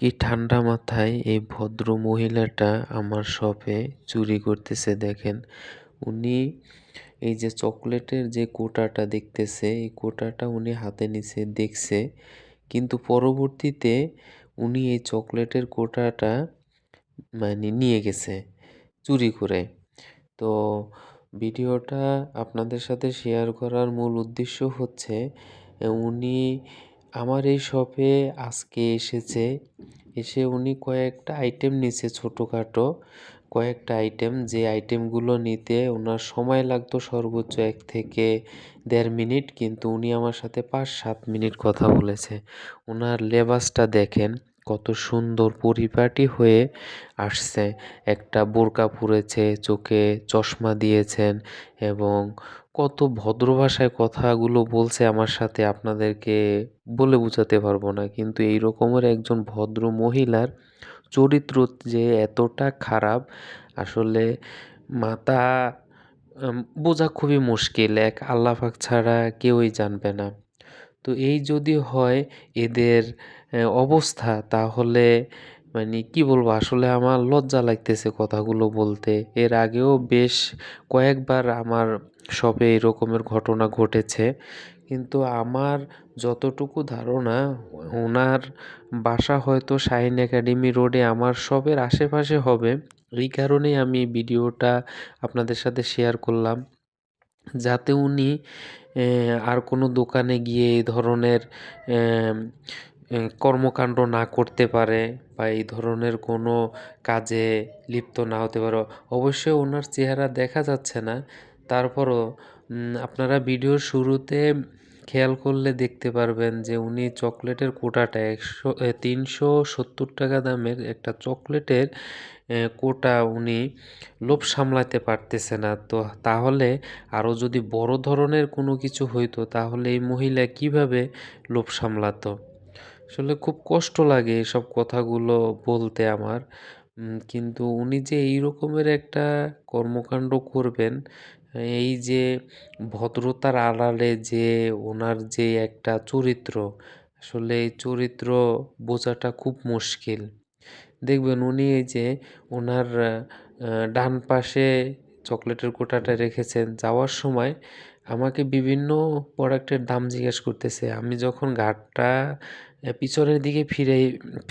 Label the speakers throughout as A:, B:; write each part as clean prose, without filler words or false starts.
A: কি ঠান্ডা মাথায় এই ভদ্র মহিলাটা আমার শপে চুরি করতেছে দেখেন। উনি এই যে চকলেটের যে কোটাটা দেখতেছে, এই কোটাটা উনি হাতে নিছে দেখছে, কিন্তু পরবর্তীতে উনি এই চকলেটের কোটাটা নিয়ে গেছে চুরি করে। তো ভিডিওটা আপনাদের সাথে শেয়ার করার মূল উদ্দেশ্য হচ্ছে উনি আমার এই শপে আজকে এসেছে। এসে উনি কয়েকটা আইটেম নিছে, ছোটোখাটো কয়েকটা আইটেম, যে আইটেমগুলো নিতে ওনার সময় লাগতো সর্বোচ্চ 1 থেকে 1.5 মিনিট, কিন্তু উনি আমার সাথে 5-7 মিনিট কথা বলেছে। ওনার লেবাসটা দেখেন কত সুন্দর, পরিপাটি হয়ে আসছে। একটা বোরকা পরেছে, চোখে চশমা দিয়েছেন এবং কত ভদ্র ভাষায় কথাগুলো বলছে আমার সাথে, আপনাদেরকে বলে বোঝাতে পারবো না। কিন্তু এই রকমের একজন ভদ্র মহিলার চরিত্র যে এতটা খারাপ, আসলে মাথা বোঝা খুবই মুশকিল। এক আল্লাহ পাক ছাড়া কেউই জানবে না। তো এই যদি হয় এদের অবস্থা, তাহলে কি বলবো, আসলে আমার লজ্জা লাগতেছে কথাগুলো বলতে। এর আগেও বেশ কয়েকবার আমার শপে এরকমের ঘটনা ঘটেছে, কিন্তু আমার যতটুকু ধারণা ওনার বাসা হয়তো শাহিন একাডেমি রোডে আমার শপের আশেপাশে হবে। এই কারণেই আমি ভিডিওটা আপনাদের সাথে শেয়ার করলাম, যাতে উনি আর কোনো দোকানে গিয়ে এই ধরনের কর্মকাণ্ড না করতে পারে বা এই ধরনের কোনো কাজে লিপ্ত না হতে পারে। অবশ্যই ওনার চেহারা দেখা যাচ্ছে না, তারপরও আপনারা ভিডিওর শুরুতে খেয়াল করলে দেখতে পারবেন যে উনি চকলেটের কোটাটা 370 টাকা দামের একটা চকলেটের কোটা উনি লোভ সামলাতে পারতেছে না। তো তাহলে আরও যদি বড় ধরনের কোনো কিছু হইতো, তাহলে এই মহিলা কিভাবে লোভ সামলাতো? আসলে খুব কষ্ট লাগে এসব কথাগুলো বলতে আমার। কিন্তু উনি যে এই রকমের একটা কর্মকাণ্ড করবেন, এই যে ভদ্রতার আড়ালে যে ওনার যে একটা চরিত্র, আসলে এই চরিত্র বোঝাটা খুব মুশকিল। দেখবেন উনি এই যে ওনার ডান পাশে চকলেটের কোটাটা রেখেছেন, যাওয়ার সময় আমাকে বিভিন্ন প্রোডাক্টের দাম জিজ্ঞেস করতেছে। আমি যখন ঘাটটা পিছনের দিকে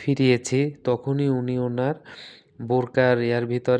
A: ফিরিয়েছি, তখনই উনি ওনার বোরকার ভিতরে